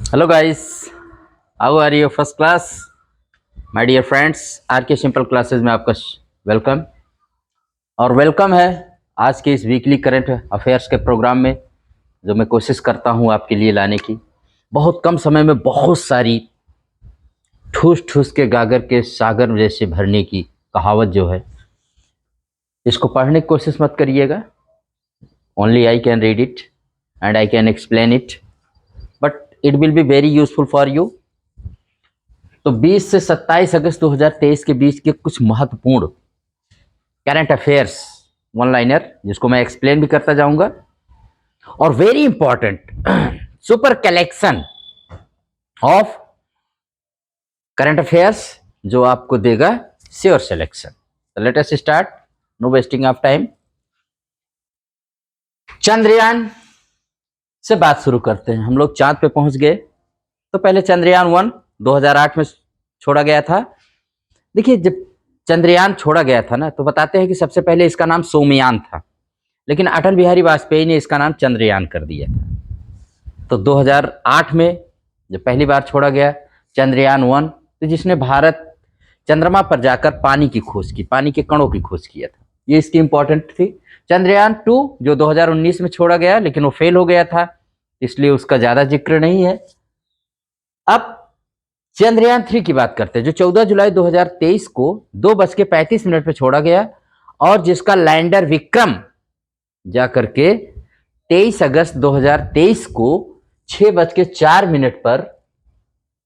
Hello guys, how are you? First class my dear friends, R K simple classes में आपका welcome. और welcome है आज के इस वीकली करंट अफेयर्स के प्रोग्राम में, जो मैं कोशिश करता हूँ आपके लिए लाने की। बहुत कम समय में बहुत सारी ठूस ठूस के गागर के सागर जैसे भरने की कहावत जो है, इसको पढ़ने की कोशिश मत करिएगा। Only I can read it and I can explain it, but it will be very useful for you. तो 20 से 27 अगस्त 2023 के बीच के कुछ महत्वपूर्ण करंट अफेयर्स वन लाइनर, जिसको मैं एक्सप्लेन भी करता जाऊंगा, और very important super collection of current affairs जो आपको देगा sure selection. Let us start, no wasting of time. Chandrayaan से बात शुरू करते हैं। हम लोग चांद पे पहुंच गए। तो पहले चंद्रयान 1 2008 में छोड़ा गया था। देखिए, जब चंद्रयान छोड़ा गया था ना, तो बताते हैं कि सबसे पहले इसका नाम सोमयान था, लेकिन अटल बिहारी वाजपेयी ने इसका नाम चंद्रयान कर दिया था। तो 2008 में जब पहली बार छोड़ा गया चंद्रयान 1, तो जिसने भारत चंद्रमा पर जाकर पानी की खोज की, पानी के कणों की खोज किया था, ये इसकी इंपॉर्टेंट थी। चंद्रयान 2 जो 2019 में छोड़ा गया, लेकिन वो फेल हो गया था, इसलिए उसका ज्यादा जिक्र नहीं है। अब चंद्रयान 3 की बात करते हैं, जो 14 जुलाई 2023 को 2:35 पे छोड़ा गया, और जिसका लैंडर विक्रम जाकर के 23 अगस्त 2023 को 6:04 पर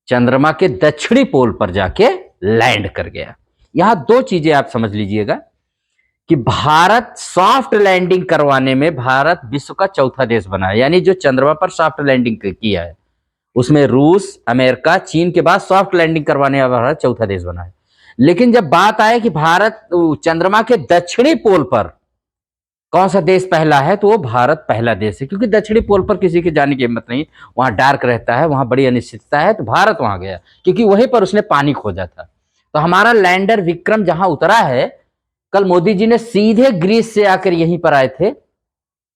चंद्रमा के दक्षिणी पोल पर जाके लैंड कर गया। यहां दो चीजें आप समझ लीजिएगा कि भारत सॉफ्ट लैंडिंग करवाने में भारत विश्व का चौथा देश बना है। यानी जो चंद्रमा पर सॉफ्ट लैंडिंग किया है, उसमें रूस, अमेरिका, चीन के बाद सॉफ्ट लैंडिंग करवाने वाला भारत चौथा देश बना है। लेकिन जब बात आए कि भारत चंद्रमा के दक्षिणी पोल पर कौन सा देश पहला है, तो वो भारत पहला देश है, क्योंकि दक्षिणी पोल पर किसी की जाने की हिम्मत नहीं, वहां डार्क रहता है, वहां बड़ी अनिश्चितता है, तो भारत वहां गया क्योंकि वहीं पर उसने पानी खोजा था। तो हमारा लैंडर विक्रम जहां उतरा है, कल मोदी जी ने सीधे ग्रीस से आकर यहीं पर आए थे,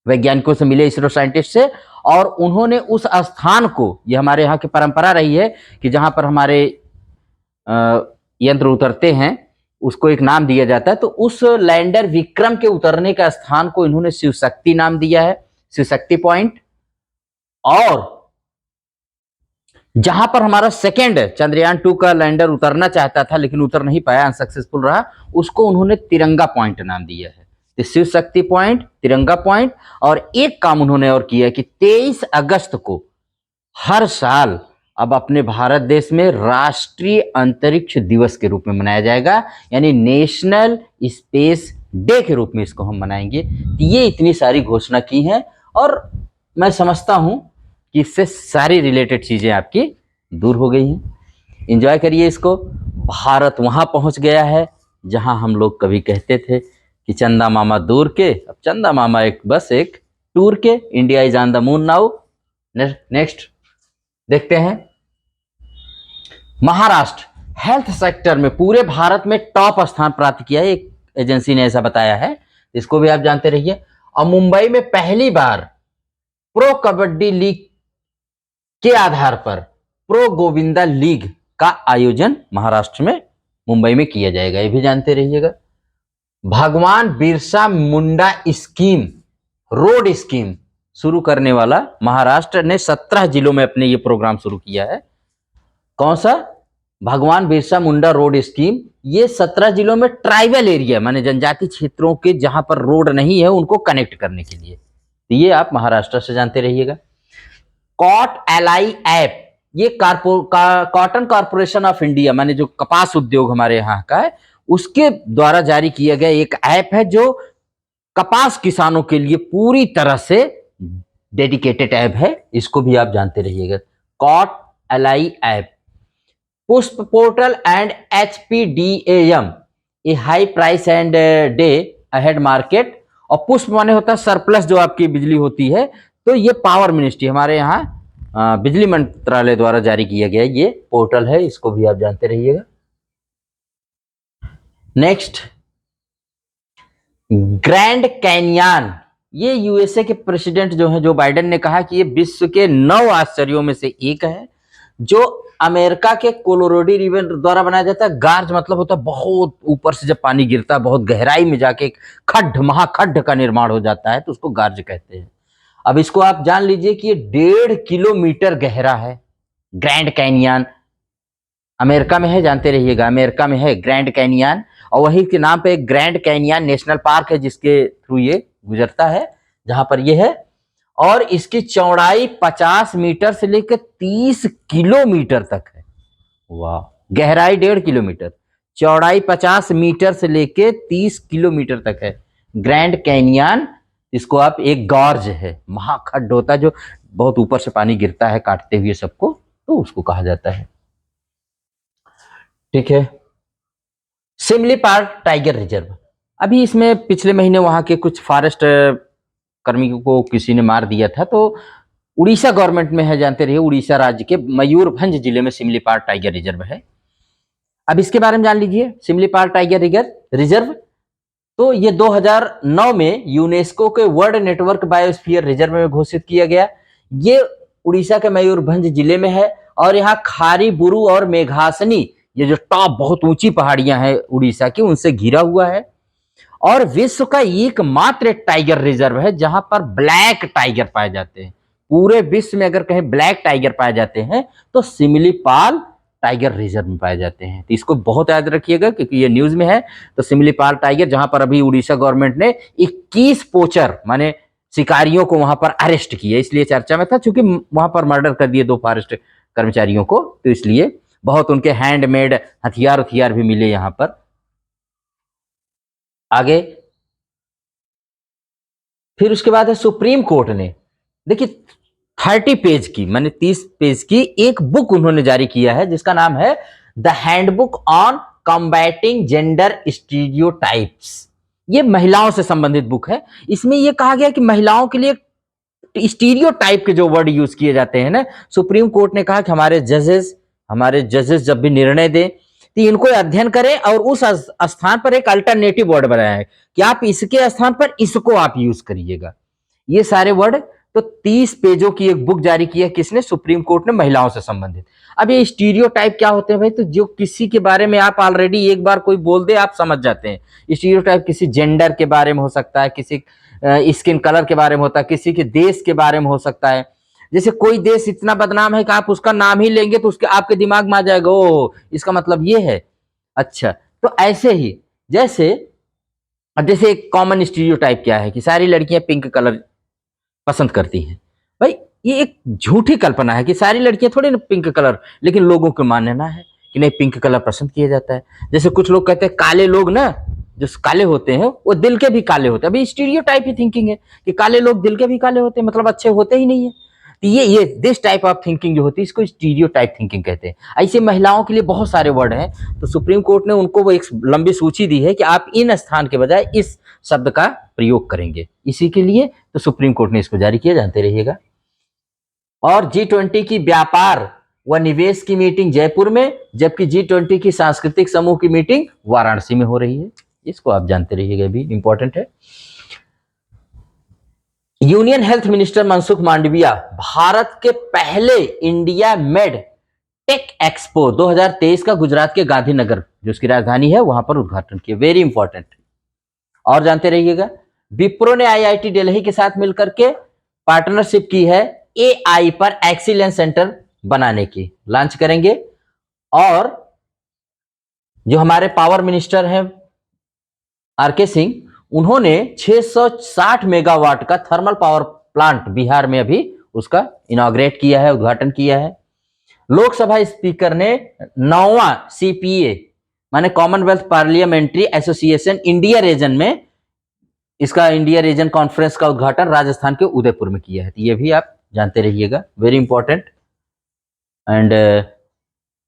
वैज्ञानिकों से मिले, इसरो साइंटिस्ट से, और उन्होंने उस स्थान को, ये हमारे यहाँ की परंपरा रही है कि जहां पर हमारे यंत्र उतरते हैं उसको एक नाम दिया जाता है, तो उस लैंडर विक्रम के उतरने का स्थान को इन्होंने शिव शक्ति नाम दिया है, शिव शक्ति पॉइंट। और जहां पर हमारा सेकेंड चंद्रयान 2 का लैंडर उतरना चाहता था लेकिन उतर नहीं पाया, अनसक्सेसफुल रहा, उसको उन्होंने तिरंगा पॉइंट नाम दिया है। तो शिव शक्ति पॉइंट, तिरंगा पॉइंट। और एक काम उन्होंने और किया कि 23 अगस्त को हर साल अब अपने भारत देश में राष्ट्रीय अंतरिक्ष दिवस के रूप में मनाया जाएगा, यानी नेशनल स्पेस डे के रूप में इसको हम मनाएंगे। तो ये इतनी सारी घोषणा की है, और मैं समझता हूं कि इससे सारी रिलेटेड चीजें आपकी दूर हो गई हैं। एंजॉय करिए इसको। भारत वहां पहुंच गया है जहां हम लोग कभी कहते थे कि चंदा मामा दूर के, अब चंदा मामा एक टूर के। India is on the moon now. Next देखते हैं। महाराष्ट्र हेल्थ सेक्टर में पूरे भारत में टॉप स्थान प्राप्त किया है, एक एजेंसी ने ऐसा बताया है, इसको भी आप जानते रहिए। और मुंबई में पहली बार प्रो कबड्डी लीग के आधार पर प्रो गोविंदा लीग का आयोजन महाराष्ट्र में मुंबई में किया जाएगा, ये भी जानते रहिएगा। भगवान Birsa Munda scheme, road scheme शुरू करने वाला महाराष्ट्र ने 17 जिलों में अपने ये प्रोग्राम शुरू किया है। कौन सा? भगवान बिरसा मुंडा रोड स्कीम। ये 17 जिलों में ट्राइबल एरिया, माने जनजाति क्षेत्रों के जहां पर रोड नहीं है उनको कनेक्ट करने के लिए। तो ये आप महाराष्ट्र से जानते रहिएगा। कॉट एलआई ऐप, ये कॉटन कॉर्पोरेशन ऑफ इंडिया, माने जो कपास उद्योग हमारे यहाँ का है, उसके द्वारा जारी किया गया एक ऐप है जो कपास किसानों के लिए पूरी तरह से डेडिकेटेड ऐप है, इसको भी आप जानते रहिएगा। Cott Ally app. Pushp portal and HPDAM, a high price and day ahead market. और पुष्प माने होता है सरप्लस, जो आपकी बिजली होती है, तो ये पावर मिनिस्ट्री, हमारे यहाँ बिजली मंत्रालय द्वारा जारी किया गया ये पोर्टल है, इसको भी आप जानते रहिएगा। नेक्स्ट, ग्रैंड कैन्यन, ये USA के प्रेसिडेंट जो है जो बाइडेन ने कहा कि ये विश्व के 9 आश्चर्यों में से एक है। जो अमेरिका के कोलोराडो रिवर द्वारा बनाया जाता है। गार्ज मतलब होता है बहुत ऊपर से जब पानी गिरता है, बहुत गहराई में जाके एक खड्ड, महाखड्ड का निर्माण हो जाता है, तो उसको गार्ज कहते हैं। अब इसको आप जान लीजिए कि ये 1.5 किलोमीटर गहरा है। ग्रैंड कैनियन अमेरिका में है, जानते रहिएगा, अमेरिका में है ग्रैंड कैनियन, और वही के नाम पे एक ग्रैंड कैनियन नेशनल पार्क है जिसके थ्रू ये गुजरता है, जहां पर ये है। और इसकी चौड़ाई 50 मीटर से लेकर 30 किलोमीटर तक है। वाह, गहराई 1.5 किलोमीटर, चौड़ाई 50 मीटर से लेकर 30 किलोमीटर तक है ग्रैंड कैनियन। इसको आप, एक गॉर्ज है, महाखड्ड होता है जो बहुत ऊपर से पानी गिरता है काटते हुए सबको, तो उसको कहा जाता है। ठीक है। सिमली पार्क टाइगर रिजर्व, अभी इसमें पिछले महीने वहां के कुछ फॉरेस्ट कर्मी को किसी ने मार दिया था, तो उड़ीसा गवर्नमेंट में है, जानते रहिए, उड़ीसा राज्य के मयूरभंज जिले में सिमली पार्क टाइगर रिजर्व है। अब इसके बारे में जान लीजिए, सिमली पार्क टाइगर रिजर्व, तो ये 2009 में यूनेस्को के वर्ल्ड नेटवर्क बायोस्फीयर रिजर्व में घोषित किया गया। ये उड़ीसा के मयूरभंज जिले में है, और यहाँ खारी बुरु और मेघासनी, ये जो टॉप बहुत ऊंची पहाड़ियां हैं उड़ीसा की, उनसे घिरा हुआ है। और विश्व का एकमात्र टाइगर रिजर्व है जहां पर ब्लैक टाइगर पाए जाते हैं। पूरे विश्व में अगर कहीं ब्लैक टाइगर पाए जाते हैं तो सिमलीपाल टाइगर रिजर्व में पाए जाते हैं। तो इसको बहुत याद रखिएगा क्योंकि ये न्यूज में है। तो सिमलीपाल टाइगर, जहां पर अभी उड़ीसा गवर्नमेंट ने 21 पोचर माने शिकारियों को वहां पर अरेस्ट किया, इसलिए चर्चा में था, क्योंकि वहां पर मर्डर कर दिए 2 फॉरेस्ट कर्मचारियों को, तो इसलिए बहुत उनके हैंडमेड हथियार भी मिले यहां पर। आगे फिर उसके बाद है सुप्रीम कोर्ट ने, देखिए 30 पेज की माने 30 पेज की एक बुक उन्होंने जारी किया है जिसका नाम है the handbook on combating gender stereotypes. ये महिलाओं से संबंधित बुक है। इसमें यह कहा गया कि महिलाओं के लिए स्टीरियोटाइप के जो वर्ड यूज किए जाते हैं ना, सुप्रीम कोर्ट ने कहा कि हमारे जजेस जब भी निर्णय दें तो इनको अध्ययन करें और उस स्थान पर एक अल्टरनेटिव वर्ड बनाए कि आप इसके स्थान पर इसको आप यूज करिएगा। ये सारे वर्ड, तो 30 पेजों की एक बुक जारी की है किसने, सुप्रीम कोर्ट ने, महिलाओं से संबंधित। अब ये स्टीरियोटाइप क्या होते हैं भाई, तो जो किसी के बारे में आप ऑलरेडी एक बार कोई बोल दे आप समझ जाते हैं। स्टीरियोटाइप किसी जेंडर के बारे में हो सकता है, किसी स्किन कलर के बारे में होता है, किसी के देश के बारे में हो सकता है। जैसे कोई देश इतना बदनाम है कि आप उसका नाम ही लेंगे तो उसके आपके दिमाग में आ जाएगा, ओ इसका मतलब ये है। अच्छा, तो ऐसे ही जैसे जैसे एक कॉमन स्टीरियोटाइप क्या है कि सारी लड़कियां पिंक कलर पसंद करती हैं। भाई ये एक झूठी कल्पना है कि सारी लड़कियां थोड़ी ना पिंक कलर, लेकिन लोगों को मानना है कि नहीं पिंक कलर पसंद किया जाता है। जैसे कुछ लोग कहते हैं काले लोग ना, जो काले होते हैं वो दिल के भी काले होते हैं। अभी स्टीरियोटाइप ही थिंकिंग है कि काले लोग दिल के भी काले होते हैं, मतलब अच्छे होते ही नहीं है। तो ये दिस टाइप ऑफ थिंकिंग जो होती है इसको स्टीरियोटाइप थिंकिंग कहते हैं। ऐसे महिलाओं के लिए बहुत सारे वर्ड हैं, तो सुप्रीम कोर्ट ने उनको वो एक लंबी सूची दी है कि आप इन स्थान के बजाय इस शब्द का प्रयोग करेंगे, इसी के लिए तो सुप्रीम कोर्ट ने इसको जारी किया, जानते रहिएगा। और G20 की व्यापार व निवेश की मीटिंग जयपुर में, जबकि G20 की सांस्कृतिक समूह की मीटिंग वाराणसी में हो रही है। इसको आप जानते रहिएगा, भी इंपॉर्टेंट है। Union health minister Mansukh Mandaviya Bharat के पहले इंडिया मेड टेक एक्सपो 2023 का गुजरात के गांधीनगर, जो उसकी राजधानी है, वहां पर उद्घाटन किया। Very important. और जानते रहिएगा, विप्रो ने आईआईटी दिल्ली के साथ मिलकर के पार्टनरशिप की है एआई पर एक्सीलेंस सेंटर बनाने की, लॉन्च करेंगे। और जो हमारे पावर मिनिस्टर हैं आरके सिंह, उन्होंने 660 मेगावाट का थर्मल पावर प्लांट बिहार में अभी उसका इनॉग्रेट किया है, उद्घाटन किया है। लोकसभा स्पीकर ने 9वां सीपीए माने Commonwealth parliamentary association India region में, इसका इंडिया रीजन कॉन्फ्रेंस का उद्घाटन राजस्थान के उदयपुर में किया है। तो ये भी आप जानते रहिएगा, very important. And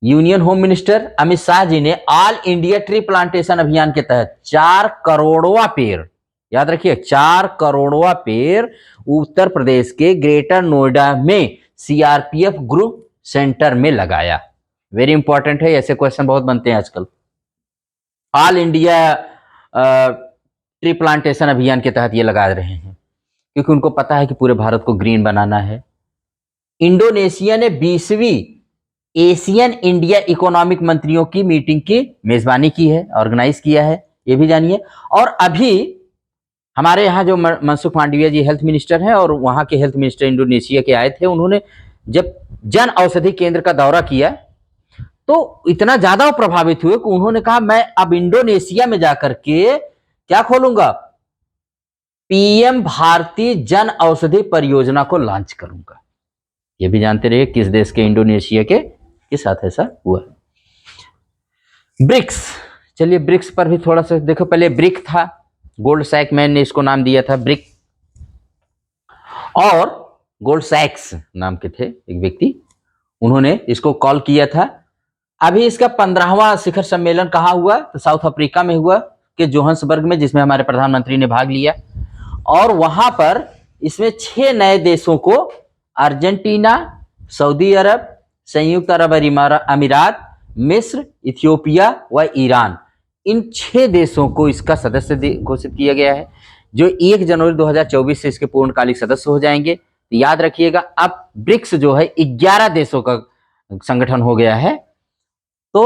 union home minister Amit Shah ji ने ऑल इंडिया ट्री प्लांटेशन अभियान के तहत 4 करोड़वा पेड़, याद रखिए 4 करोड़वा पेड़ उत्तर प्रदेश के ग्रेटर नोएडा में सीआरपीएफ ग्रुप सेंटर में लगाया। वेरी इंपॉर्टेंट है, ऐसे क्वेश्चन बहुत बनते हैं आजकल। ऑल इंडिया ट्री प्लांटेशन अभियान के तहत ये लगा रहे हैं क्योंकि उनको पता है कि पूरे भारत को ग्रीन बनाना है। इंडोनेशिया ने 20वीं एशियन इंडिया इकोनॉमिक मंत्रियों की मीटिंग की मेजबानी की है, ऑर्गेनाइज किया है, ये भी जानिए। और अभी हमारे यहाँ जो मनसुख मांडविया जी हेल्थ मिनिस्टर हैं और वहाँ के हेल्थ मिनिस्टर इंडोनेशिया के आए थे, उन्होंने जब जन औषधि केंद्र का दौरा किया तो इतना ज्यादा प्रभावित हुए कि उन्होंने कहा मैं अब इंडोनेशिया में जाकर के क्या खोलूंगा, पीएम भारतीय जन औषधि परियोजना को लॉन्च करूंगा। ये भी जानते रहिए किस देश के, इंडोनेशिया के साथ ऐसा हुआ। ब्रिक्स, चलिए ब्रिक्स पर भी थोड़ा सा देखो। पहले ब्रिक था, गोल्ड सैक मैन ने इसको नाम दिया था ब्रिक, और गोल्ड सैक्स नाम के थे एक व्यक्ति, उन्होंने इसको कॉल किया था। अभी इसका 15वां शिखर सम्मेलन कहाँ हुआ, तो साउथ अफ्रीका में हुआ कि जोहान्सबर्ग में, जिसमें हमारे प्रधानमंत्री ने भाग लिया। और वहां पर इसमें 6 नए देशों को, अर्जेंटीना, सऊदी अरब, संयुक्त अरब अमीरात, मिस्र, इथियोपिया व ईरान, इन 6 देशों को इसका सदस्य घोषित किया गया है, जो 1 जनवरी 2024 से इसके पूर्णकालिक सदस्य हो जाएंगे। तो याद रखिएगा, अब ब्रिक्स जो है 11 देशों का संगठन हो गया है। तो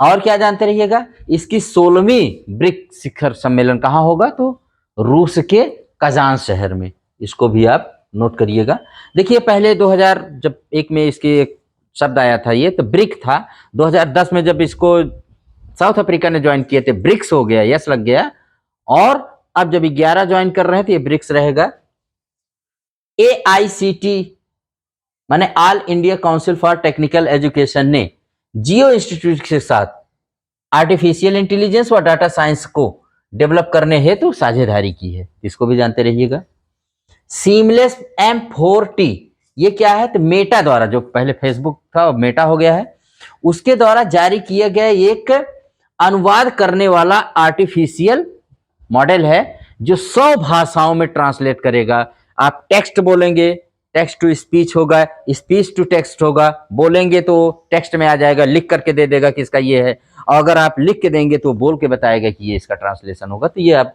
और क्या जानते रहिएगा, इसकी 16वीं ब्रिक्स शिखर सम्मेलन कहाँ होगा, तो रूस के कजान शहर में। इसको भी आप नोट करिएगा। देखिए पहले 2001 में इसके एक शब्द आया था, ये तो ब्रिक था। 2010 में जब इसको साउथ अफ्रीका ने ज्वाइन किए थे, ब्रिक्स हो गया, यस लग गया। और अब जब 11 ज्वाइन कर रहे हैं तो ये ब्रिक्स रहेगा। AICT माने all India council for technical education ने जियो इंस्टीट्यूट के साथ आर्टिफिशियल इंटेलिजेंस व डाटा साइंस को डेवलप करने हेतु तो साझेदारी की है, इसको भी जानते रहिएगा। सीमलेस M4T, ये क्या है, तो मेटा द्वारा, जो पहले फेसबुक था वो मेटा हो गया है, उसके द्वारा जारी किया गया एक अनुवाद करने वाला आर्टिफिशियल मॉडल है, जो 100 भाषाओं में ट्रांसलेट करेगा। आप टेक्स्ट बोलेंगे, टेक्स्ट टू स्पीच होगा, स्पीच टू टेक्स्ट होगा, बोलेंगे तो टेक्स्ट में आ जाएगा, लिख करके दे देगा कि इसका ये है, और अगर आप लिख के देंगे तो बोल के बताएगा कि ये इसका ट्रांसलेशन होगा। तो ये आप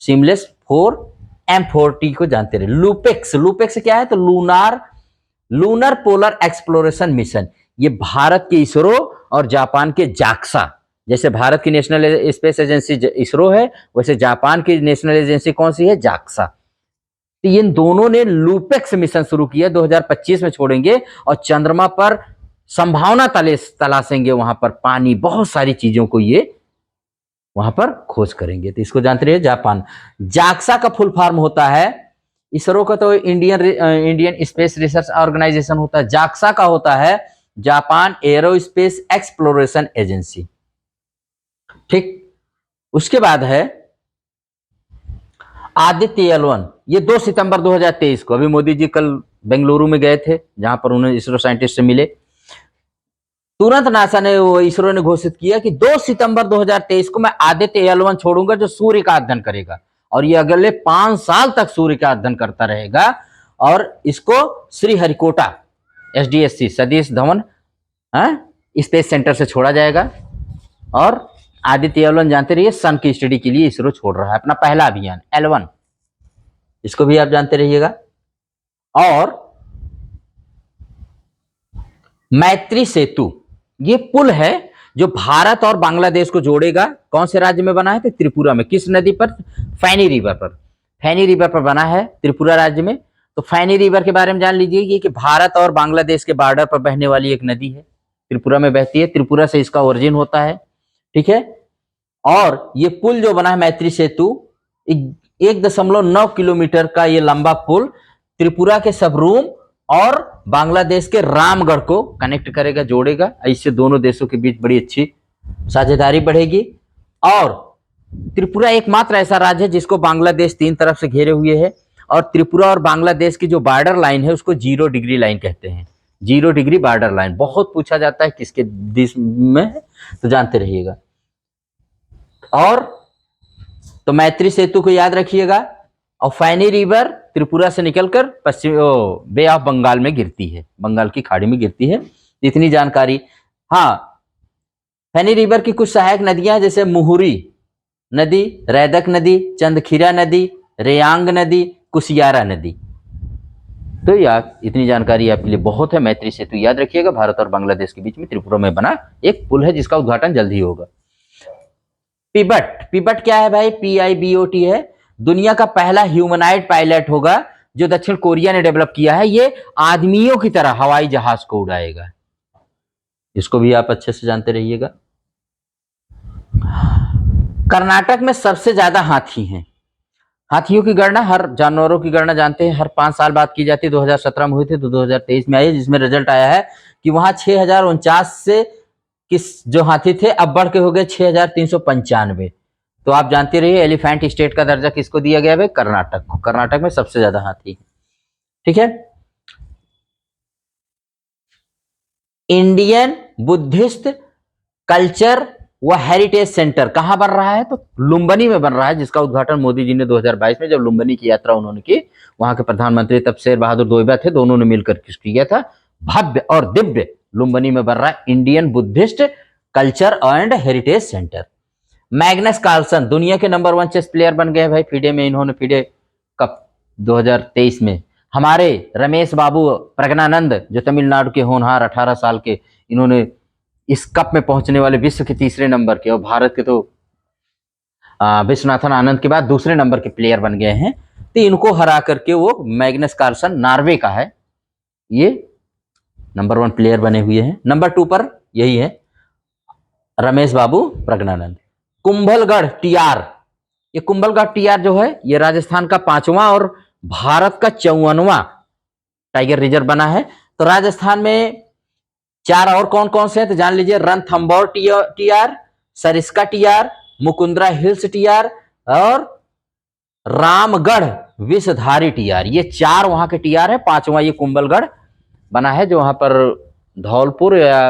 सीमलेस M4T को जानते रहे। लूपेक्स, लूपेक्स क्या है, तो लूनर पोलर एक्सप्लोरेशन मिशन। ये भारत के इसरो और जापान के जाक्सा, जैसे भारत की नेशनल स्पेस एजेंसी इसरो है, वैसे जापान की नेशनल एजेंसी कौन सी है, जाक्सा। तो इन दोनों ने लूपेक्स मिशन शुरू किया, 2025 में छोड़ेंगे और चंद्रमा पर संभावना तलाशेंगे, वहां पर पानी, बहुत सारी चीजों को ये वहां पर खोज करेंगे। तो इसको जानते रहिए, जापान। जाक्सा का फुल फॉर्म होता है, इसरो का तो इंडियन स्पेस रिसर्च ऑर्गेनाइजेशन होता है, जाक्सा का होता है जापान एरोस्पेस एक्सप्लोरेशन एजेंसी। ठीक, उसके बाद है आदित्य L1, ये 2 सितंबर 2023 को, अभी मोदी जी कल बेंगलुरु में गए थे, जहां पर उन्हें इसरो साइंटिस्ट से मिले। तुरंत नासा ने, इसरो ने घोषित किया कि 2 सितंबर 2023 को मैं आदित्य L1 छोड़ूंगा, जो सूर्य का अध्ययन करेगा, और ये अगले 5 साल तक सूर्य का अध्ययन करता रहेगा। और इसको Sriharikota SDSC Satish Dhawan space centre से छोड़ा जाएगा। और आदित्य L1 जानते रहिए, सन की स्टडी के लिए इसरो छोड़ रहा है अपना पहला अभियान L1, इसको भी आप जानते रहिएगा। और मैत्री सेतु, ये पुल है जो भारत और बांग्लादेश को जोड़ेगा। कौन से राज्य में बना है, तो त्रिपुरा में। किस नदी पर, फैनी रिवर पर। फैनी रिवर पर बना है त्रिपुरा राज्य में। तो फैनी रिवर के बारे में जान लीजिए कि भारत और बांग्लादेश के बॉर्डर पर बहने वाली एक नदी है, त्रिपुरा में बहती है, त्रिपुरा से इसका ओरिजिन होता है। ठीक है, और ये पुल जो बना है मैत्री सेतु, 1.9 किलोमीटर का ये लंबा पुल त्रिपुरा के सबरूम और बांग्लादेश के रामगढ़ को कनेक्ट करेगा, जोड़ेगा। इससे दोनों देशों के बीच बड़ी अच्छी साझेदारी बढ़ेगी। और त्रिपुरा एकमात्र ऐसा राज्य है जिसको बांग्लादेश 3 तरफ से घेरे हुए है, और त्रिपुरा और बांग्लादेश की जो बॉर्डर लाइन है उसको 0 डिग्री लाइन कहते हैं। 0 डिग्री बॉर्डर लाइन बहुत पूछा जाता है किसके देश में, तो जानते रहिएगा। और तो मैत्री सेतु को याद रखिएगा। और फैनी रिवर त्रिपुरा से निकलकर पश्चिम बे ऑफ बंगाल में गिरती है, बंगाल की खाड़ी में गिरती है, इतनी जानकारी। हाँ, फैनी रिवर की कुछ सहायक नदियां जैसे मुहुरी नदी, रैदक नदी, चंदखीरा नदी, रेयांग नदी, कुसियारा नदी। तो यार इतनी जानकारी आपके लिए बहुत है। मैत्री सेतु याद रखिएगा, भारत और बांग्लादेश के बीच में त्रिपुरा में बना एक पुल है जिसका उद्घाटन जल्द ही होगा। पिबट, पिबट क्या है भाई? PIBOT है। दुनिया का पहला ह्यूमनाइड पायलट होगा जो दक्षिण कोरिया ने डेवलप किया है। ये आदमियों की तरह हवाई जहाज को उड़ाएगा। इसको भी आप अच्छे से जानते रहिएगा। कर्नाटक में सबसे ज्यादा हाथी हैं। हाथियों की गणना, हर जानवरों की गणना जानते हैं, हर 5 साल बाद की जाती है। 2017 में हुई थी तो 2023 में आई, जिसमें रिजल्ट आया है कि वहां 6049 से किस जो हाथी थे अब बढ़ के हो गए 6395। तो आप जानते रहिए एलिफेंट स्टेट का दर्जा किसको दिया गया है? कर्नाटक को। कर्नाटक में सबसे ज्यादा हाथी। ठीक है। इंडियन बुद्धिस्ट कल्चर व हेरिटेज सेंटर कहां बन रहा है? तो लुम्बिनी में बन रहा है, जिसका उद्घाटन मोदी जी ने 2022 में, जब लुम्बिनी की यात्रा उन्होंने की, वहां के प्रधानमंत्री तब शेर बहादुर दोइबा थे, दोनों ने मिलकर किया था। भव्य और दिव्य लुम्बिनी में बन रहा है Indian Buddhist culture and heritage centre. Magnus Carlsen दुनिया के नंबर 1 चेस प्लेयर बन गए भाई। फिडे में इन्होंने फिडे कप 2023 में। हमारे रमेश बाबू प्रज्ञानंद जो तमिलनाडु के होनहार 18 साल के, इन्होंने इस कप में पहुंचने वाले विश्व के 3रे नंबर के, और भारत के तो विश्वनाथन आनंद के बाद 2रे नंबर के प्लेयर बन गए हैं। तो इनको हरा करके वो मैग्नस कार्लसन नॉर्वे का है, ये नंबर 1 प्लेयर बने हुए हैं। नंबर 2 पर यही है रमेश बाबू प्रज्ञानंद। कुंभलगढ़ टीआर, ये कुंभलगढ़ टीआर जो है ये राजस्थान का 5वां और भारत का 54वां टाइगर रिजर्व बना है। तो राजस्थान में 4 और कौन कौन से हैं तो जान लीजिए। Ranthambore TR, Sariska TR, Mukundra hills TR और रामगढ़ विषधारी टीआर। ये 4 वहां के टीआर है। 5वां ये कुंभलगढ़ बना है जो वहां पर धौलपुर या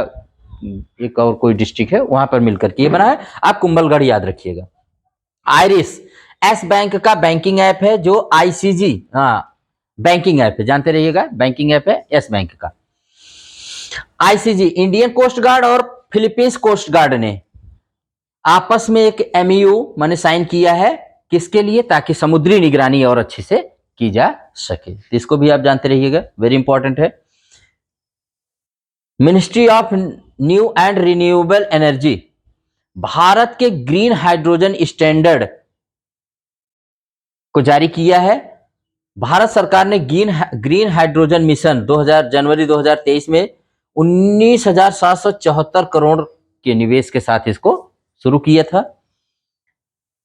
एक और कोई डिस्ट्रिक्ट है वहां पर मिलकर के ये बना है। आप कुंभलगढ़ याद रखिएगा। आइरिस एस बैंक का बैंकिंग ऐप है जो ICG बैंकिंग ऐप है, जानते रहिएगा। बैंकिंग ऐप है एस बैंक का। ICG इंडियन कोस्ट गार्ड और फिलीपींस कोस्ट गार्ड ने आपस में एक MOU मैंने साइन किया है। किसके लिए? ताकि समुद्री निगरानी और अच्छे से की जा सके। तो इसको भी आप जानते रहिएगा, वेरी इंपॉर्टेंट है। Ministry of new and renewable energy Bharat के ग्रीन हाइड्रोजन स्टैंडर्ड को जारी किया है। भारत सरकार ने ग्रीन हाइड्रोजन मिशन जनवरी 2023 में 19,774 करोड़ के निवेश के साथ इसको शुरू किया था।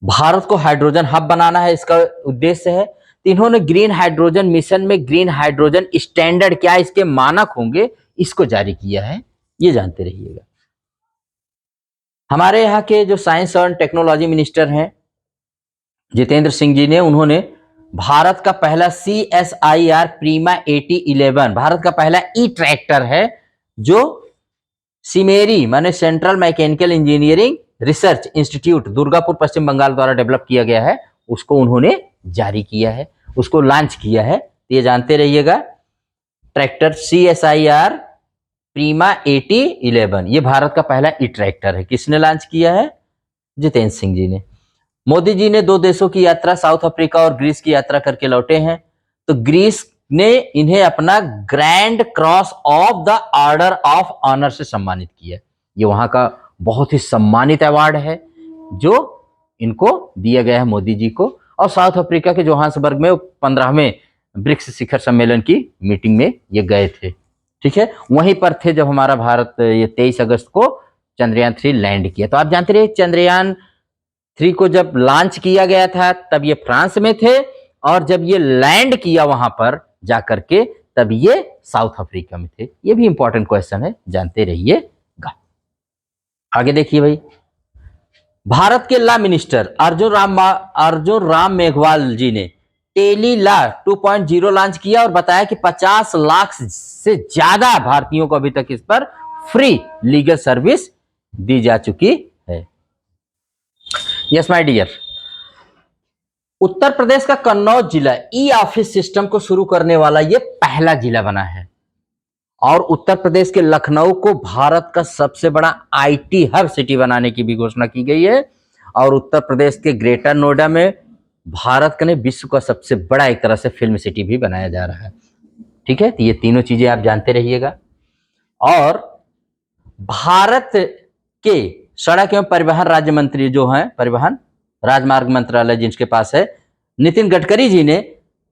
भारत को हाइड्रोजन हब बनाना है, इसका उद्देश्य है। तो इन्होंने ग्रीन हाइड्रोजन मिशन में ग्रीन हाइड्रोजन स्टैंडर्ड क्या इसके मानक होंगे, इसको जारी किया है, ये जानते रहिएगा। हमारे यहाँ के जो साइंस और टेक्नोलॉजी मिनिस्टर हैं जितेंद्र सिंह जी ने, उन्होंने भारत का पहला CSIR प्रीमा 8011 भारत का पहला ट्रैक्टर है जो सिमेरी माने central mechanical engineering research institute Durgapur Paschim Bangal द्वारा डेवलप किया गया है, उसको उन्होंने जारी किया है, उसको लॉन्च किया है। तो ये जानते रहिएगा ट्रैक्टर CSIR प्रीमा 8011 ये भारत का पहला ट्रैक्टर है। किसने लॉन्च किया है? जितेंद्र सिंह जी ने। मोदी जी ने 2 देशों की यात्रा साउथ अफ्रीका और ग्रीस की यात्रा करके लौटे हैं। तो ग्रीस ने इन्हें अपना grand cross of the order of honour से सम्मानित किया। ये वहां का बहुत ही सम्मानित अवार्ड है जो इनको दिया गया है मोदी जी को। और साउथ अफ्रीका के जोहान्सबर्ग में 15वें ब्रिक्स शिखर सम्मेलन की मीटिंग में ये गए थे। ठीक है, वहीं पर थे जब हमारा भारत ये 23 अगस्त को चंद्रयान 3 लैंड किया। तो आप जानते रहिए चंद्रयान 3 को जब लॉन्च किया गया था तब ये फ्रांस में थे, और जब ये लैंड किया वहां पर जाकर के तब ये साउथ अफ्रीका में थे। ये भी इंपॉर्टेंट क्वेश्चन है, जानते रहिएगा। आगे देखिए भाई, भारत के लॉ मिनिस्टर अर्जुन राम मेघवाल जी ने टेली लॉ 2.0 लॉन्च किया और बताया कि 50 लाख से ज्यादा भारतीयों को अभी तक इस पर फ्री लीगल सर्विस दी जा चुकी है। Yes my dear, Uttar Pradesh का कन्नौज जिला ऑफिस सिस्टम को शुरू करने वाला ये पहला जिला बना है। और उत्तर प्रदेश के लखनऊ को भारत का सबसे बड़ा IT हब सिटी बनाने की भी घोषणा की गई है। और उत्तर प्रदेश के ग्रेटर नोएडा में भारत का विश्व का सबसे बड़ा एक तरह से फिल्म सिटी भी बनाया जा रहा है। ठीक है, तो ये तीनों चीजें आप जानते रहिएगा। और भारत के सड़क एवं परिवहन राज्य मंत्री जो हैं, परिवहन राजमार्ग मंत्रालय जिनके पास है, नितिन गडकरी जी ने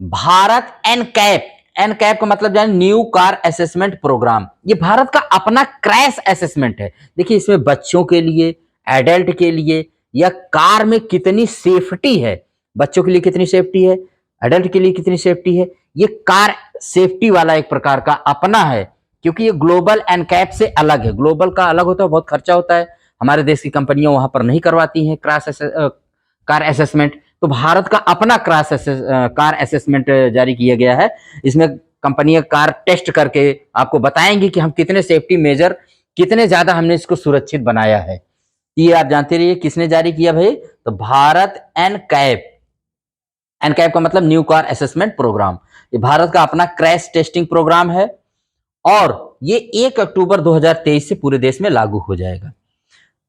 भारत एनकैप, एनकैप का मतलब जाने न्यू कार असेसमेंट प्रोग्राम, ये भारत का अपना क्रैश असेसमेंट है। देखिए इसमें बच्चों के लिए, एडल्ट के लिए, या कार में कितनी सेफ्टी है, बच्चों के लिए कितनी सेफ्टी है, एडल्ट के लिए कितनी सेफ्टी है, ये कार सेफ्टी वाला एक प्रकार का अपना है, क्योंकि ये ग्लोबल एनकैप से अलग है। ग्लोबल का अलग होता है, बहुत खर्चा होता है, हमारे देश की कंपनियां वहां पर नहीं करवाती हैं कार असेसमेंट, तो भारत का अपना कार असेसमेंट जारी किया गया है। इसमें कंपनियां कार टेस्ट करके आपको बताएंगी कि हम कितने सेफ्टी मेजर, कितने ज्यादा हमने इसको सुरक्षित बनाया है। ये आप जानते रहिए किसने जारी किया भाई, तो भारत एनकैप, एनकैप का मतलब न्यू कार असेसमेंट प्रोग्राम, ये भारत का अपना क्रैश टेस्टिंग प्रोग्राम है और ये 1 अक्टूबर 2023 से पूरे देश में लागू हो जाएगा।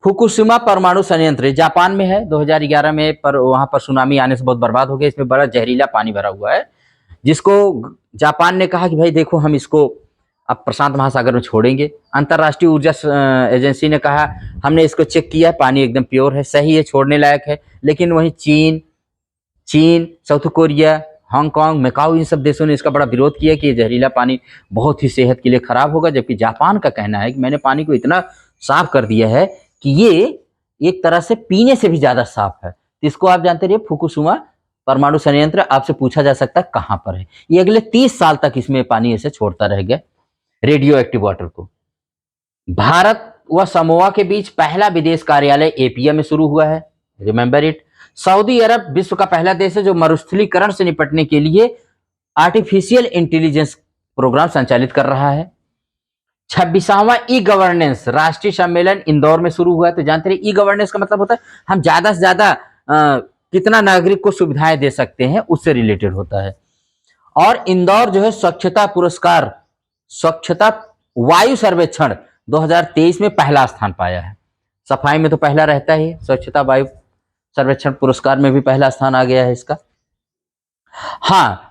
फुकुशिमा परमाणु संयंत्र जापान में है, 2011 में पर वहां पर सुनामी आने से बहुत बर्बाद हो गया, इसमें बड़ा जहरीला पानी भरा हुआ है, जिसको जापान ने कहा कि भाई देखो हम इसको अब प्रशांत महासागर में छोड़ेंगे। अंतरराष्ट्रीय ऊर्जा एजेंसी ने कहा हमने इसको चेक किया, पानी एकदम प्योर है, सही है, छोड़ने लायक है। लेकिन वहीं चीन, साउथ कोरिया, हांगकांग, मैकाओ, इन सब देशों ने इसका बड़ा विरोध किया कि ये जहरीला पानी बहुत ही सेहत के लिए खराब होगा, जबकि जापान का कहना है कि मैंने पानी को इतना साफ कर दिया है कि ये एक तरह से पीने से भी ज्यादा साफ है। तो इसको आप जानते रहिए, फुकुशिमा परमाणु संयंत्र आपसे पूछा जा सकता है कहां पर है। ये अगले 30 साल तक इसमें पानी ऐसे छोड़ता रहेगा, रेडियो एक्टिव वाटर को। भारत व समोआ के बीच पहला विदेश कार्यालय एपिया में शुरू हुआ है, रिमेंबर इट। सऊदी अरब विश्व का पहला देश है जो मरुस्थलीकरण से निपटने के लिए आर्टिफिशियल इंटेलिजेंस प्रोग्राम संचालित कर रहा है। 26वां ई गवर्नेंस राष्ट्रीय सम्मेलन इंदौर में शुरू हुआ है। तो जानते रहे ई गवर्नेंस का मतलब होता है हम ज्यादा से ज्यादा कितना नागरिक को सुविधाएं दे सकते हैं, उससे रिलेटेड होता है। और इंदौर जो है स्वच्छता पुरस्कार, स्वच्छता वायु सर्वेक्षण 2023 में पहला स्थान पाया है। सफाई में तो पहला रहता ही, स्वच्छता वायु सर्वेक्षण पुरस्कार में भी पहला स्थान आ गया है इसका। हाँ,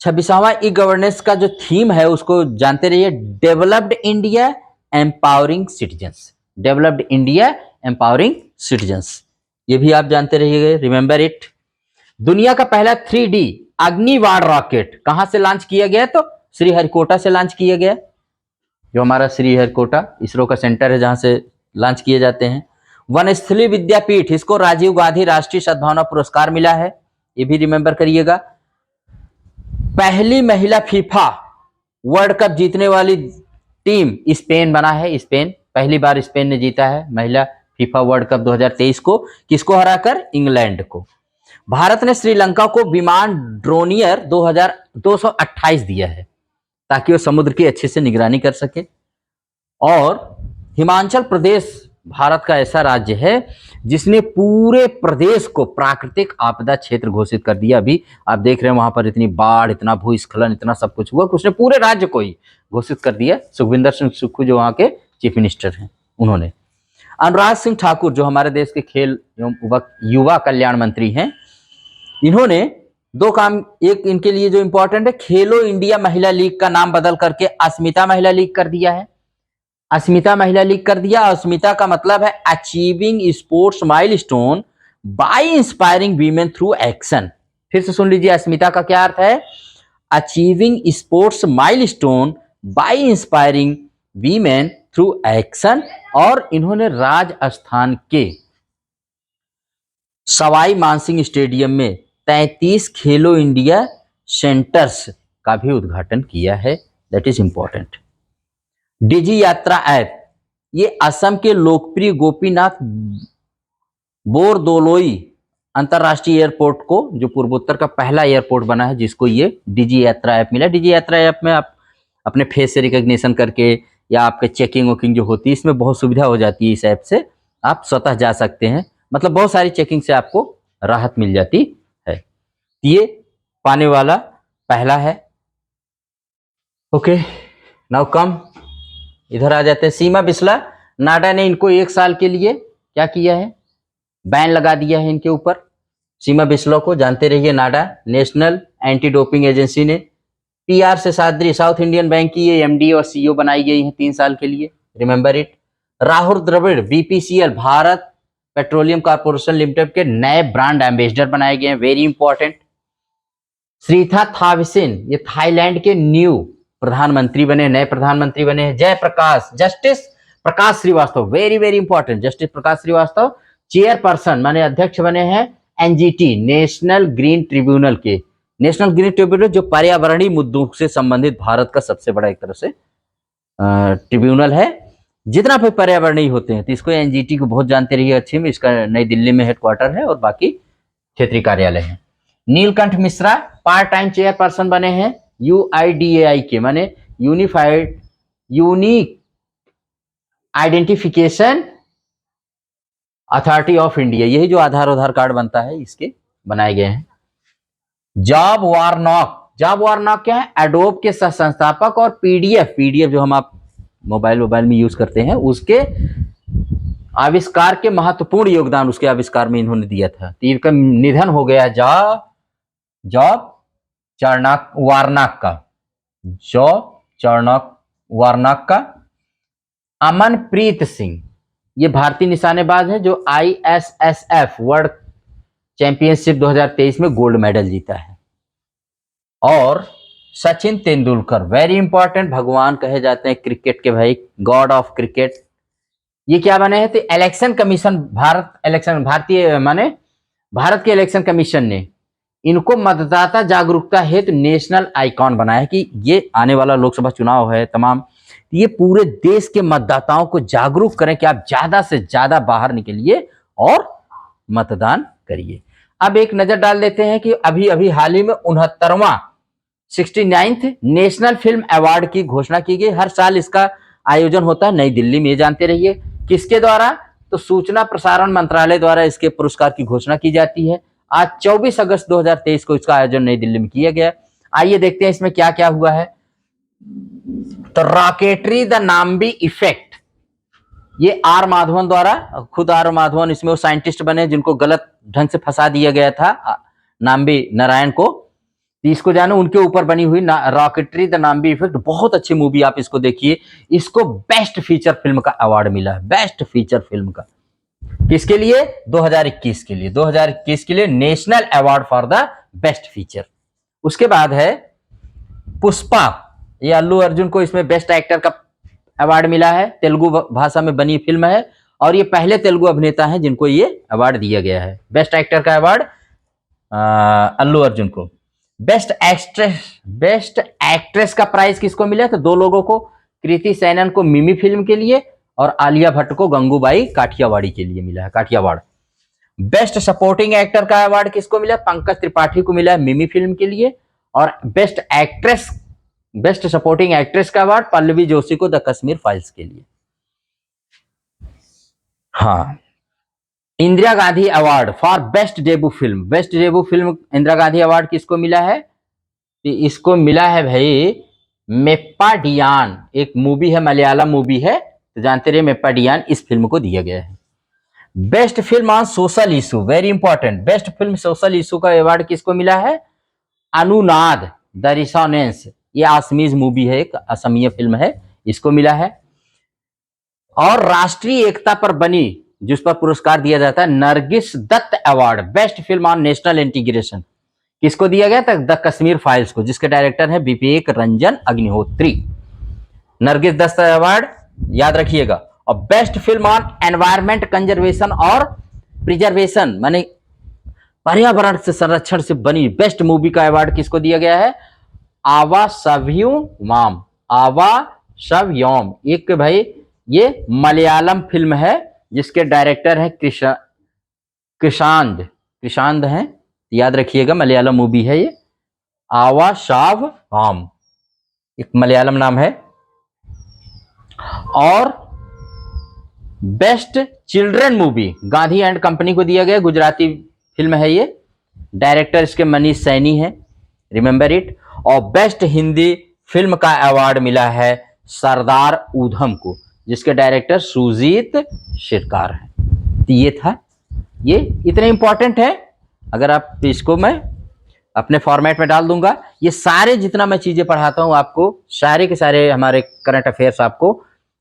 26वां ई गवर्नेंस का जो थीम है उसको जानते रहिए, developed India empowering citizens, developed India empowering citizens, ये भी आप जानते रहिएगा, रिमेंबर इट। दुनिया का पहला 3D अग्निबाण रॉकेट कहां से लॉन्च किया गया, तो श्रीहरिकोटा से लॉन्च किया गया, जो हमारा श्रीहरिकोटा इसरो का सेंटर है जहां से लॉन्च किए जाते हैं। वनस्थली विद्यापीठ, इसको राजीव गांधी राष्ट्रीय सद्भावना पुरस्कार मिला है, ये भी रिमेंबर करिएगा। पहली महिला फीफा वर्ल्ड कप जीतने वाली टीम स्पेन बना है, स्पेन, पहली बार स्पेन ने जीता है महिला फीफा वर्ल्ड कप 2023 को, किसको हराकर, इंग्लैंड को। भारत ने श्रीलंका को विमान ड्रोनियर 2228 दिया है ताकि वो समुद्र की अच्छे से निगरानी कर सके। और हिमाचल प्रदेश भारत का ऐसा राज्य है जिसने पूरे प्रदेश को प्राकृतिक आपदा क्षेत्र घोषित कर दिया। अभी आप देख रहे हैं वहां पर इतनी बाढ़, इतना भूस्खलन, इतना सब कुछ हुआ, उसने पूरे राज्य को ही घोषित कर दिया। सुखविंदर सिंह सुक्खू जो वहां के चीफ मिनिस्टर हैं उन्होंने। अनुराग सिंह ठाकुर जो हमारे देश के खेल एवं युवा कल्याण मंत्री हैं, इन्होंने 2 काम, एक इनके लिए जो इंपॉर्टेंट है, खेलो इंडिया महिला लीग का नाम बदल करके अस्मिता महिला लीग कर दिया है, अस्मिता महिला लीग कर दिया। अस्मिता का मतलब है achieving sports milestone by inspiring women through action. फिर से सुन लीजिए, अस्मिता का क्या अर्थ है, achieving sports milestone by inspiring women through action. और इन्होंने राजस्थान के सवाई मानसिंह स्टेडियम में 33 खेलो इंडिया सेंटर्स का भी उद्घाटन किया है, दैट इज इंपॉर्टेंट। डिजी यात्रा ऐप, ये असम के लोकप्रिय गोपीनाथ बोरदोलोई अंतरराष्ट्रीय एयरपोर्ट को, जो पूर्वोत्तर का पहला एयरपोर्ट बना है, जिसको ये डिजी यात्रा ऐप मिला। डिजी यात्रा ऐप में आप अपने फेस से रिकॉग्निशन करके या आपके चेकिंग वोकिंग जो होती है, इसमें बहुत सुविधा हो जाती है। इस ऐप से आप स्वतः जा सकते हैं, मतलब बहुत सारी चेकिंग से आपको राहत मिल जाती है। ये पाने वाला पहला है। ओके, नाउ कम, इधर आ जाते हैं। सीमा बिस्ला, नाडा ने इनको 1 साल के लिए क्या किया है, बैन लगा दिया है इनके ऊपर। सीमा बिस्ला को जानते रहिए, नाडा नेशनल एंटी डोपिंग एजेंसी ने PR Seshadri south Indian bank की ये MD और CEO बनाई गई हैं 3 साल के लिए, remember it. Rahul Dravid BPCL Bharat Petroleum Corporation Limited के नए ब्रांड एम्बेसडर बनाए गए हैं, वेरी इंपॉर्टेंट। श्रीथा थाविसिन ये थाईलैंड के न्यू प्रधानमंत्री बने, नए प्रधानमंत्री बने हैं। Jayprakash justice Prakash Shrivastava, very very important, justice Prakash Shrivastava chairperson माने अध्यक्ष बने हैं NGT नेशनल ग्रीन ट्रिब्यूनल के। नेशनल ग्रीन ट्रिब्यूनल जो पर्यावरणीय मुद्दों से संबंधित भारत का सबसे बड़ा एक तरह से ट्रिब्यूनल है, जितना भी पर्यावरणीय होते हैं। तो इसको NGT को बहुत जानते रहिए अच्छे में, इसका नई दिल्ली में हेडक्वार्टर है और बाकी क्षेत्रीय कार्यालय है। Neelkanth Mishra part time chairperson बने हैं UIDAI के, माने unified unique identification authority of India, यही जो आधार कार्ड बनता है इसके बनाए गए हैं। जॉब वार्नॉक क्या है? एडोब के सह संस्थापक और PDF जो हम आप मोबाइल में यूज करते हैं, उसके आविष्कार के महत्वपूर्ण योगदान उसके आविष्कार में इन्होंने दिया था। तो इनका निधन हो गया जॉब वार्नॉक का। अमनप्रीत सिंह ये भारतीय निशानेबाज है जो ISSF वर्ल्ड चैंपियनशिप 2023 में गोल्ड मेडल जीता है। और सचिन तेंदुलकर वेरी इंपॉर्टेंट, भगवान कहे जाते हैं क्रिकेट के भाई, गॉड ऑफ क्रिकेट। ये क्या बने हैं? तो इलेक्शन कमीशन भारत के इलेक्शन कमीशन ने इनको मतदाता जागरूकता हेतु नेशनल आइकॉन बनाया है कि ये आने वाला लोकसभा चुनाव है तमाम, ये पूरे देश के मतदाताओं को जागरूक करें कि आप ज्यादा से ज्यादा बाहर निकलिए और मतदान करिए। अब एक नजर डाल देते हैं कि अभी हाल ही में 69वां 69th नेशनल फिल्म अवार्ड की घोषणा की गई। हर साल इसका आयोजन होता है नई दिल्ली में, जानते रहिए। किसके द्वारा? तो सूचना प्रसारण मंत्रालय द्वारा इसके पुरस्कार की घोषणा की जाती है। आज 24 अगस्त 2023 को इसका आयोजन नई दिल्ली में किया गया। आइए देखते हैं इसमें क्या क्या हुआ है। तो रॉकेटरी द नाम्बी इफेक्ट, ये R माधवन द्वारा, खुद R माधवन इसमें वो साइंटिस्ट बने जिनको गलत ढंग से फंसा दिया गया था नाम्बी नारायण को, इसको जानो, उनके ऊपर बनी हुई रॉकेटरी द नाम्बी इफेक्ट, बहुत अच्छी मूवी, आप इसको देखिए। इसको बेस्ट फीचर फिल्म का अवार्ड मिला है, बेस्ट फीचर फिल्म का। किसके लिए? 2021 के लिए, 2021 के लिए national award for the best feature. उसके बाद है पुष्पा, ये अल्लू अर्जुन को इसमें बेस्ट एक्टर का अवार्ड मिला है, तेलुगु भाषा में बनी फिल्म है और ये पहले तेलुगु अभिनेता हैं जिनको ये अवार्ड दिया गया है। बेस्ट एक्टर का अवार्ड अल्लू अर्जुन को। बेस्ट एक्ट्रेस का प्राइज किसको मिला? तो 2 लोगों को, कृति सैनन को मिमी फिल्म के लिए और आलिया भट्ट को गंगूबाई काठियावाड़ी के लिए मिला है, काठियावाड़। बेस्ट सपोर्टिंग एक्टर का अवार्ड किसको मिला? पंकज त्रिपाठी को मिला है मिमी फिल्म के लिए। और बेस्ट सपोर्टिंग एक्ट्रेस का अवार्ड पल्लवी जोशी को द कश्मीर फाइल्स के लिए। हाँ, Indira Gandhi award for best debut film, best debut film Indira Gandhi award किसको मिला है? इसको मिला है भाई मेप्पाडियान, एक मूवी है, मलयालम मूवी है, तो जानते रहे मेप्पाडियान, इस फिल्म को दिया गया है। Best film on social issue, very important, best film social issue का अवार्ड किसको मिला है? अनुनाद द रिसोनेंस, ये आसमीज मूवी है, एक असमीय फिल्म है, इसको मिला है। और राष्ट्रीय एकता पर बनी, जिस पर पुरस्कार दिया जाता है, Nargis Dutt award best film on national integration, किसको दिया गया था? द कश्मीर फाइल्स को, जिसके डायरेक्टर है विवेक रंजन अग्निहोत्री। नरगिस दत्त अवार्ड याद रखिएगा। और best film on environment conservation और प्रिजर्वेशन, माने पर्यावरण से संरक्षण से बनी बेस्ट मूवी का अवार्ड किसको दिया गया है? आवा शव्योम, एक भाई ये मलयालम फिल्म है जिसके डायरेक्टर है कृषांद हैं, याद रखिएगा, मलयालम मूवी है ये, आवा शावम, एक मलयालम नाम है। और best children movie Gandhi and company को दिया गया, गुजराती फिल्म है ये, डायरेक्टर इसके मनीष सैनी है, रिमेंबर इट। और बेस्ट हिंदी फिल्म का अवार्ड मिला है सरदार ऊधम को, जिसके डायरेक्टर सुजीत शिरकार है। तो ये था, ये इतने इंपॉर्टेंट है, अगर आप इसको मैं अपने फॉर्मेट में डाल दूंगा। ये सारे जितना मैं चीजें पढ़ाता हूँ आपको, सारे के सारे हमारे करंट अफेयर्स आपको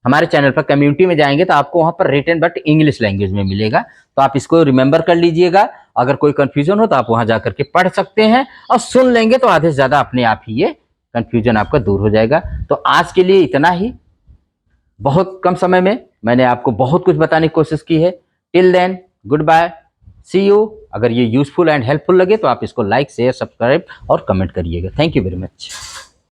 हमारे चैनल पर कम्युनिटी में जाएंगे तो आपको वहां पर रिटन बट इंग्लिश लैंग्वेज में मिलेगा। तो आप इसको रिमेंबर कर लीजिएगा। अगर कोई कंफ्यूजन हो तो आप वहां जाकर के पढ़ सकते हैं और सुन लेंगे तो आधे से ज्यादा अपने आप ही ये कंफ्यूजन आपका दूर हो जाएगा। तो आज के लिए इतना ही। बहुत कम समय में मैंने आपको बहुत कुछ बताने की कोशिश की है। Till then, good bye, see you. अगर ये यूजफुल एंड हेल्पफुल लगे तो आप इसको लाइक, शेयर, सब्सक्राइब और कमेंट करिएगा। Thank you very much.